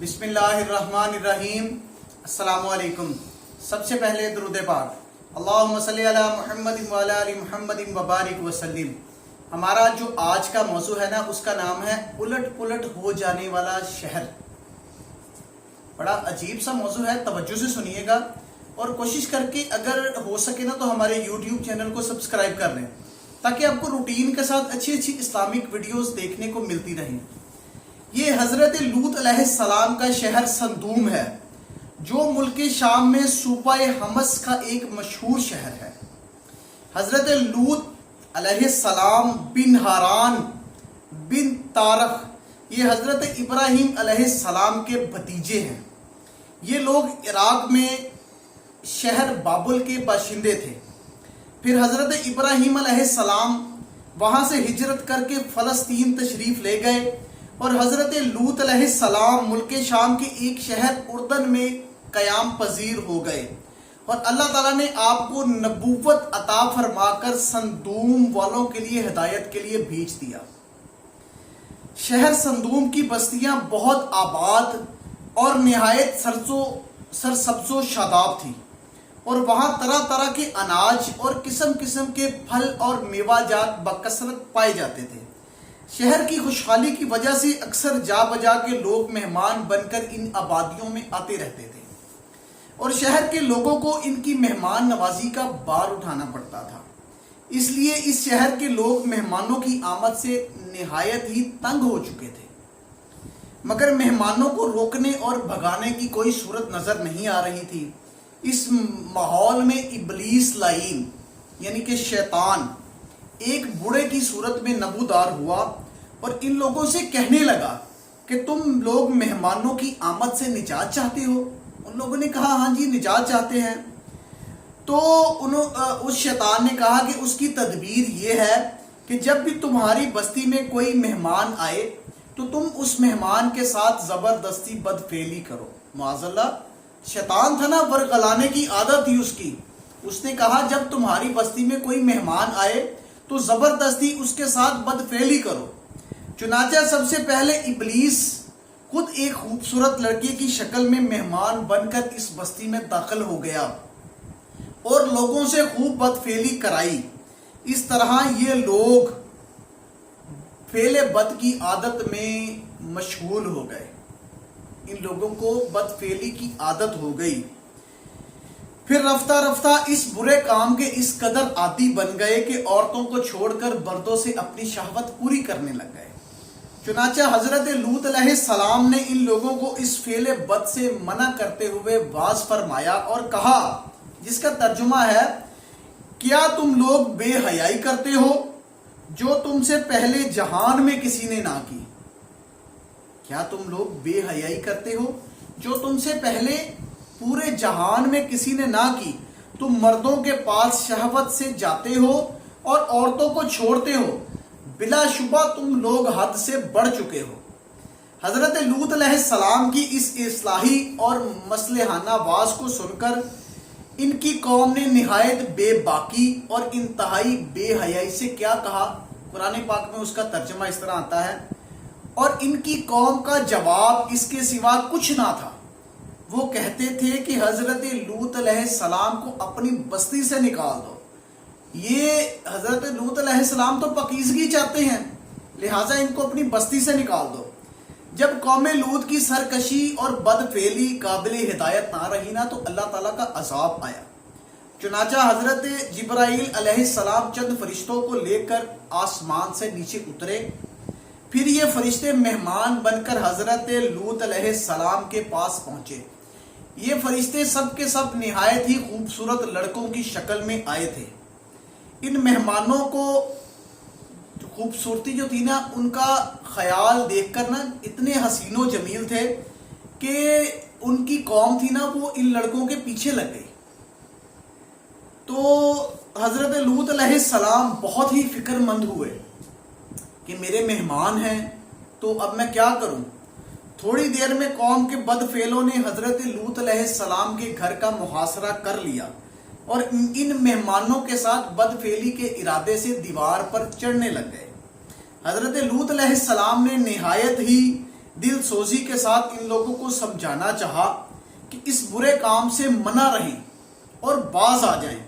بسم اللہ الرحمن الرحیم۔ السلام علیکم۔ سب سے پہلے درود پاک، اللہم صلی علی محمد وعلی آل محمد وبارک وسلم۔ ہمارا جو آج کا موضوع ہے نا، اس کا نام ہے الٹ پلٹ ہو جانے والا شہر۔ بڑا عجیب سا موضوع ہے، توجہ سے سنیے گا اور کوشش کر کے اگر ہو سکے نا تو ہمارے یوٹیوب چینل کو سبسکرائب کر لیں، تاکہ آپ کو روٹین کے ساتھ اچھی اسلامک ویڈیوز دیکھنے کو ملتی رہیں۔ یہ حضرت لوط علیہ السلام کا شہر صدوم ہے، جو ملک شام میں صوبہ حمص کا ایک مشہور شہر ہے۔ حضرت لوط علیہ السلام بن ہاران بن تارخ یہ حضرت ابراہیم علیہ السلام کے بھتیجے ہیں۔ یہ لوگ عراق میں شہر بابل کے باشندے تھے۔ پھر حضرت ابراہیم علیہ السلام وہاں سے ہجرت کر کے فلسطین تشریف لے گئے، اور حضرت لوط علیہ السلام ملک شام کے ایک شہر اردن میں قیام پذیر ہو گئے، اور اللہ تعالیٰ نے آپ کو نبوت عطا فرما کر صدوم والوں کے لیے ہدایت کے لیے بھیج دیا۔ شہر صدوم کی بستیاں بہت آباد اور نہایت سرسبز و شاداب تھی، اور وہاں طرح طرح کے اناج اور قسم قسم کے پھل اور میوہ جات بکثرت پائے جاتے تھے۔ شہر کی خوشحالی کی وجہ سے اکثر جا بجا کے لوگ مہمان بن کر ان آبادیوں میں آتے رہتے تھے، اور شہر کے لوگوں کو ان کی مہمان نوازی کا بار اٹھانا پڑتا تھا۔ اس لیے اس شہر کے لوگ مہمانوں کی آمد سے نہایت ہی تنگ ہو چکے تھے، مگر مہمانوں کو روکنے اور بھگانے کی کوئی صورت نظر نہیں آ رہی تھی۔ اس ماحول میں ابلیس لعین یعنی کہ شیطان ایک بوڑھے کی صورت میں نمودار ہوا، اور ان لوگوں سے کہنے لگا کہ تم لوگ مہمانوں کی آمد سے نجات چاہتے ہو؟ ان لوگوں نے کہا ہاں جی نجات چاہتے ہیں۔ تو اس شیطان نے کہا کہ اس کی تدبیر یہ ہے کہ جب بھی تمہاری بستی میں کوئی مہمان آئے تو تم اس مہمان کے ساتھ زبردستی بدفعلی کرو۔ معاذ اللہ، شیطان تھا نا، ورغلانے کی عادت تھی اس کی۔ اس نے کہا جب تمہاری بستی میں کوئی مہمان آئے تو زبردستی اس کے ساتھ بدفعلی کرو۔ چنانچہ سب سے پہلے ابلیس خود ایک خوبصورت لڑکی کی شکل میں مہمان بن کر اس بستی میں داخل ہو گیا اور لوگوں سے خوب بدفعلی کرائی۔ اس طرح یہ لوگ فعل بد کی عادت میں مشغول ہو گئے، ان لوگوں کو بدفعلی کی عادت ہو گئی۔ پھر رفتہ رفتہ اس برے کام کے اس قدر عادی بن گئے کہ عورتوں کو چھوڑ کر مردوں سے اپنی شہوت پوری کرنے لگ گئے۔ چنانچہ حضرت لوط علیہ السلام نے ان لوگوں کو اس فعل بد سے منع کرتے ہوئے واعظ فرمایا اور کہا، جس کا ترجمہ ہے، کیا تم لوگ بے حیائی کرتے ہو جو تم سے پہلے جہان میں کسی نے نہ کی؟ کیا تم لوگ بے حیائی کرتے ہو جو تم سے پہلے پورے جہان میں کسی نے نہ کی؟ تم مردوں کے پاس شہوت سے جاتے ہو اور عورتوں کو چھوڑتے ہو، بلا شبہ تم لوگ حد سے بڑھ چکے ہو۔ حضرت لوط علیہ السلام کی اس اصلاحی اور مصلحانہ واعظ کو سن کر ان کی قوم نے نہایت بے باکی اور انتہائی بے حیائی سے کیا کہا؟ قرآن پاک میں اس کا ترجمہ اس طرح آتا ہے، اور ان کی قوم کا جواب اس کے سوا کچھ نہ تھا۔ وہ کہتے تھے کہ حضرت لوط علیہ السلام کو اپنی بستی سے نکال دو۔ یہ حضرت لوط علیہ السلام تو پاکیزگی چاہتے ہیں، لہٰذا ان کو اپنی بستی سے نکال دو۔ جب قوم لوط کی سرکشی اور بدفعلی قابل ہدایت نہ رہی نا تو اللہ تعالیٰ کا عذاب آیا۔ چنانچہ حضرت جبرائیل علیہ السلام چند فرشتوں کو لے کر آسمان سے نیچے اترے۔ پھر یہ فرشتے مہمان بن کر حضرت لوط علیہ السلام کے پاس پہنچے۔ یہ فرشتے سب کے سب نہایت ہی خوبصورت لڑکوں کی شکل میں آئے تھے۔ ان مہمانوں کو خوبصورتی جو تھی نا، ان کا خیال دیکھ کر نا اتنے حسین و جمیل تھے کہ ان کی قوم تھی نا وہ ان لڑکوں کے پیچھے لگ گئی۔ تو حضرت لوط علیہ السلام بہت ہی فکر مند ہوئے کہ میرے مہمان ہیں تو اب میں کیا کروں۔ تھوڑی دیر میں قوم کے بدفعلوں نے حضرت لوط علیہ السلام کے گھر کا محاصرہ کر لیا، اور ان مہمانوں کے ساتھ بدفعلی کے ارادے سے دیوار پر چڑھنے لگ گئے۔ حضرت لوط علیہ السلام نے نہایت ہی دل سوزی کے ساتھ ان لوگوں کو سمجھانا چاہا کہ اس برے کام سے منع رہیں اور باز آ جائیں،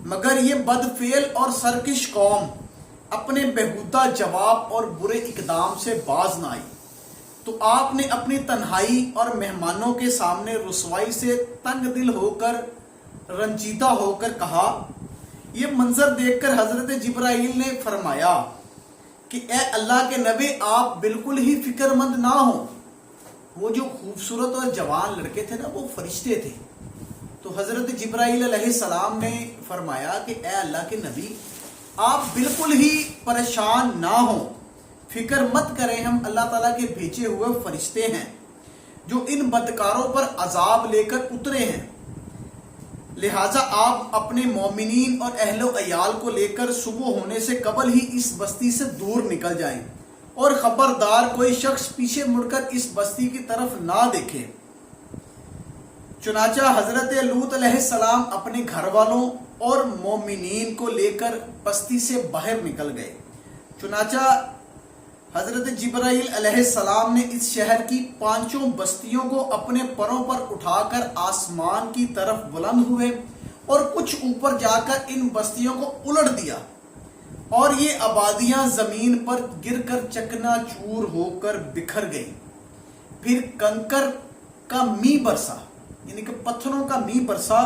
مگر یہ بدفعل اور سرکش قوم اپنے بیہودہ جواب اور برے اقدام سے باز نہ آئی، تو آپ نے اپنی تنہائی اور مہمانوں کے سامنے رسوائی سے تنگ دل ہو کر رنجیدہ ہو کر کہا۔ یہ منظر دیکھ کر حضرت جبرائیل نے فرمایا کہ اے اللہ کے نبی، آپ بالکل ہی فکر مند نہ ہوں، وہ جو خوبصورت اور جوان لڑکے تھے نا، وہ فرشتے تھے۔ تو حضرت جبرائیل علیہ السلام نے فرمایا کہ اے اللہ کے نبی، آپ بالکل ہی پریشان نہ ہوں، فکر مت کریں، ہم اللہ تعالیٰ کے بھیجے ہوئے فرشتے ہیں جو ان بدکاروں پر عذاب لے کر اترے ہیں، لہٰذا آپ اپنے مومنین اور اہل و عیال کو لے کر صبح ہونے سے قبل ہی اس بستی سے دور نکل جائیں، اور خبردار کوئی شخص پیچھے مڑ کر اس بستی کی طرف نہ دیکھے۔ چنانچہ حضرت لوط علیہ السلام اپنے گھر والوں اور مومنین کو لے کر بستی سے باہر نکل گئے۔ چنانچہ حضرت جبرائیل علیہ السلام نے اس شہر کی 5 بستیوں کو اپنے پروں پر اٹھا کر آسمان کی طرف بلند ہوئے اور کچھ اوپر جا کر ان بستیوں کو الٹ دیا، اور یہ آبادیاں زمین پر گر کر چکنا چور ہو کر بکھر گئی۔ پھر کنکر کا می برسا، یعنی کہ پتھروں کا می برسا،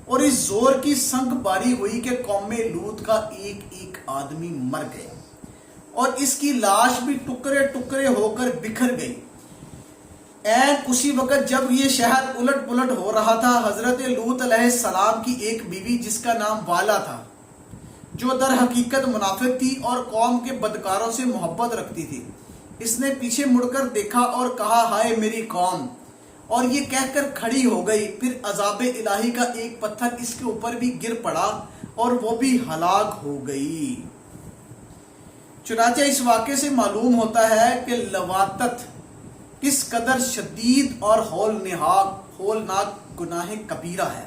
اور اس زور کی سنگ باری ہوئی کہ قوم لوط کا ایک ایک آدمی مر گیا، اور اس کی لاش بھی ٹکڑے ٹکڑے ہو کر بکھر گئی۔ این اسی وقت جب یہ شہر الٹ پلٹ ہو رہا تھا، حضرت لوط علیہ السلام کی ایک بیوی جس کا نام والا تھا، جو در حقیقت منافق تھی اور قوم کے بدکاروں سے محبت رکھتی تھی، اس نے پیچھے مڑ کر دیکھا اور کہا، ہائے میری قوم، اور یہ کہہ کر کھڑی ہو گئی۔ پھر عذاب الہی کا ایک پتھر اس کے اوپر بھی گر پڑا اور وہ بھی ہلاک ہو گئی۔ چنانچہ اس واقعے سے معلوم ہوتا ہے کہ لواطت کس قدر شدید اور ہولناک گناہ کبیرہ ہے۔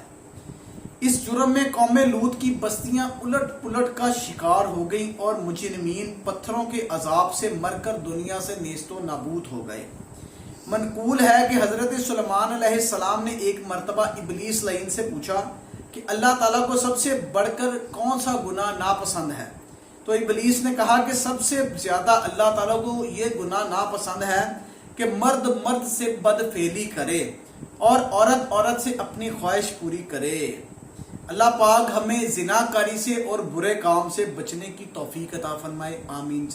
اس جرم میں قوم لوط کی بستیاں الٹ پلٹ کا شکار ہو گئیں اور مجرمین پتھروں کے عذاب سے مر کر دنیا سے نیست و نابود ہو گئے۔ منقول ہے کہ حضرت سلیمان علیہ السلام نے ایک مرتبہ ابلیس لعین سے پوچھا کہ اللہ تعالیٰ کو سب سے بڑھ کر کون سا گناہ ناپسند ہے؟ تو ابلیس نے کہا کہ سب سے زیادہ اللہ تعالیٰ کو یہ گناہ ناپسند ہے کہ مرد مرد سے بدفعلی کرے اور عورت عورت سے اپنی خواہش پوری کرے۔ اللہ پاک ہمیں زنا کاری سے اور برے کام سے بچنے کی توفیق عطا فرمائے، آمین۔